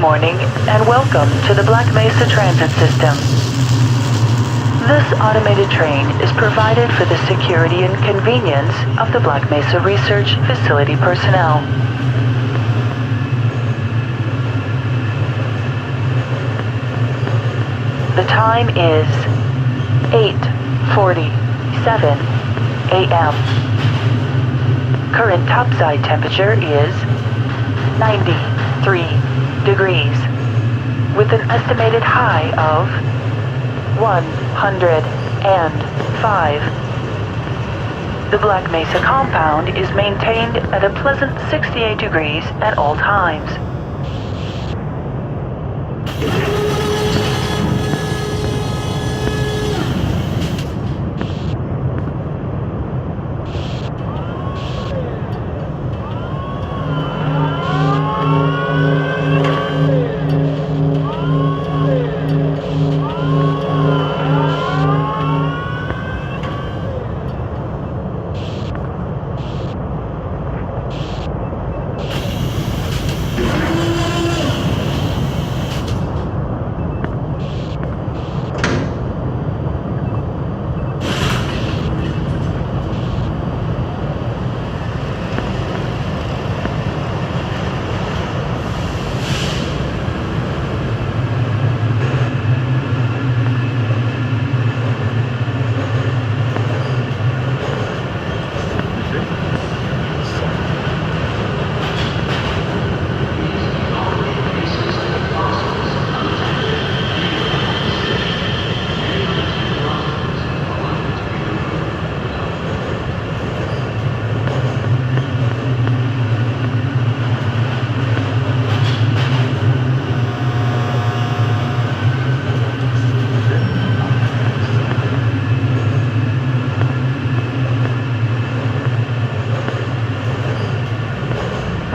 morning and welcome to the Black Mesa Transit System. This automated train is provided for the security and convenience of the Black Mesa Research Facility personnel. The time is 8:47 a.m. Current topside temperature is 93 degrees, with an estimated high of 105. The Black Mesa compound is maintained at a pleasant 68 degrees at all times.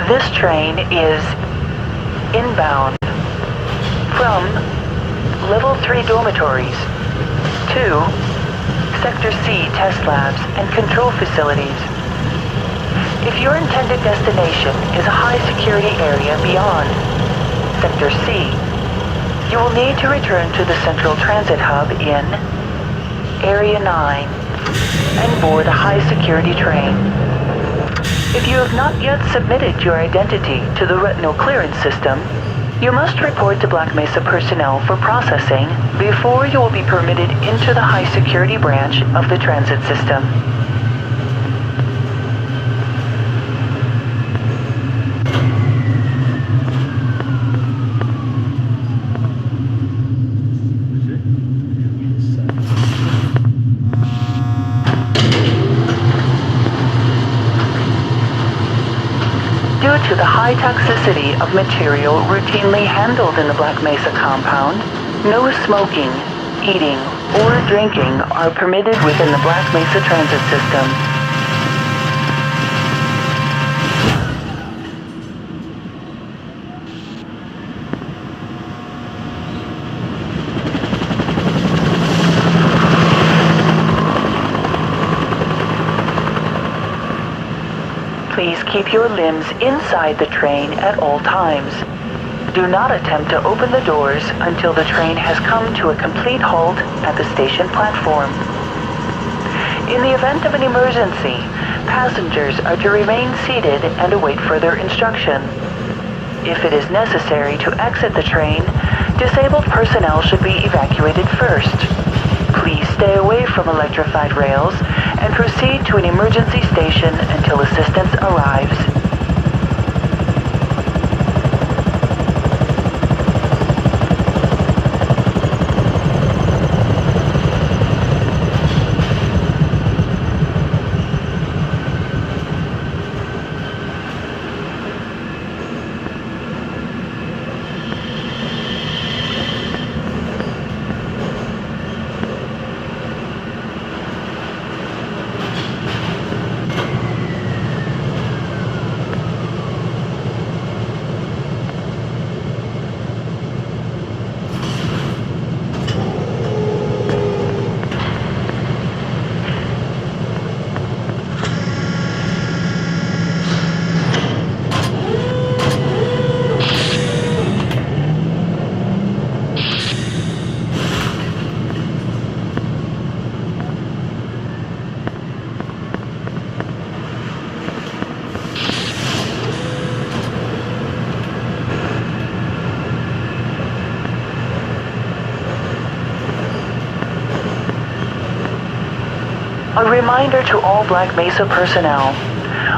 This train is inbound from Level 3 dormitories to Sector C test labs and control facilities. If your intended destination is a high security area beyond Sector C, you will need to return to the Central Transit Hub in Area 9 and board a high security train. If you have not yet submitted your identity to the retinal clearance system, you must report to Black Mesa personnel for processing before you will be permitted into the high security branch of the transit system. Due to the high toxicity of material routinely handled in the Black Mesa compound, no smoking, eating, or drinking are permitted within the Black Mesa transit system. Please keep your limbs inside the train at all times. Do not attempt to open the doors until the train has come to a complete halt at the station platform. In the event of an emergency, passengers are to remain seated and await further instruction. If it is necessary to exit the train, disabled personnel should be evacuated first. Please stay away from electrified rails and proceed to an emergency station until assistance arrives. A reminder to all Black Mesa personnel.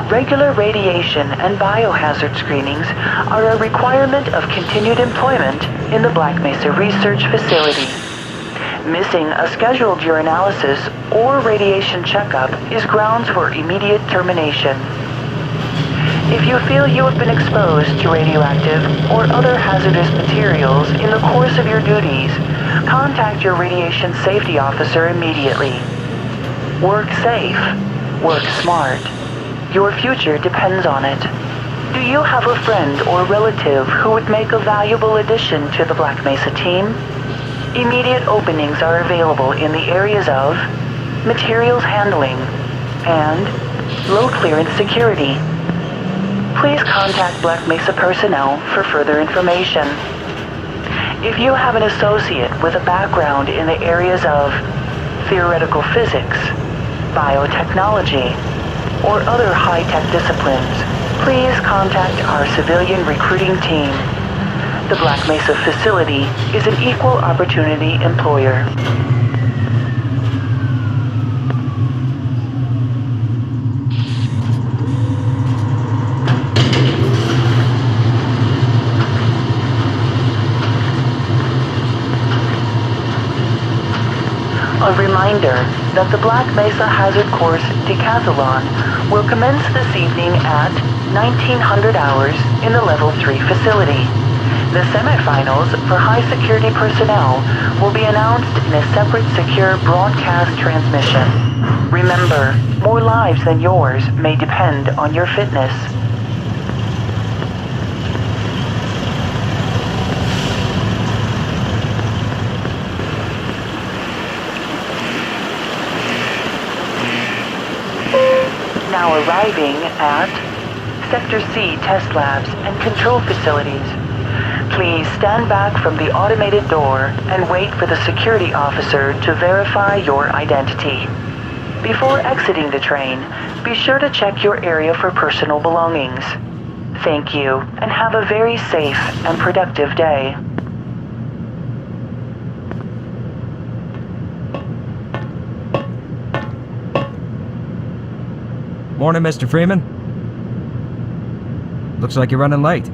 Regular radiation and biohazard screenings are a requirement of continued employment in the Black Mesa Research Facility. Missing a scheduled urinalysis or radiation checkup is grounds for immediate termination. If you feel you have been exposed to radioactive or other hazardous materials in the course of your duties, contact your radiation safety officer immediately. Work safe. Work smart. Your future depends on it. Do you have a friend or relative who would make a valuable addition to the Black Mesa team? Immediate openings are available in the areas of materials handling and low clearance security. Please contact Black Mesa personnel for further information. If you have an associate with a background in the areas of theoretical physics, biotechnology, or other high-tech disciplines, please contact our civilian recruiting team. The Black Mesa facility is an equal opportunity employer. A reminder that the Black Mesa Hazard Course Decathlon will commence this evening at 1900 hours in the Level 3 facility. The semifinals for high security personnel will be announced in a separate secure broadcast transmission. Remember, more lives than yours may depend on your fitness. Now arriving at Sector C test labs and control facilities. Please stand back from the automated door and wait for the security officer to verify your identity. Before exiting the train, be sure to check your area for personal belongings. Thank you, and have a very safe and productive day. Morning, Mr. Freeman. Looks like you're running late.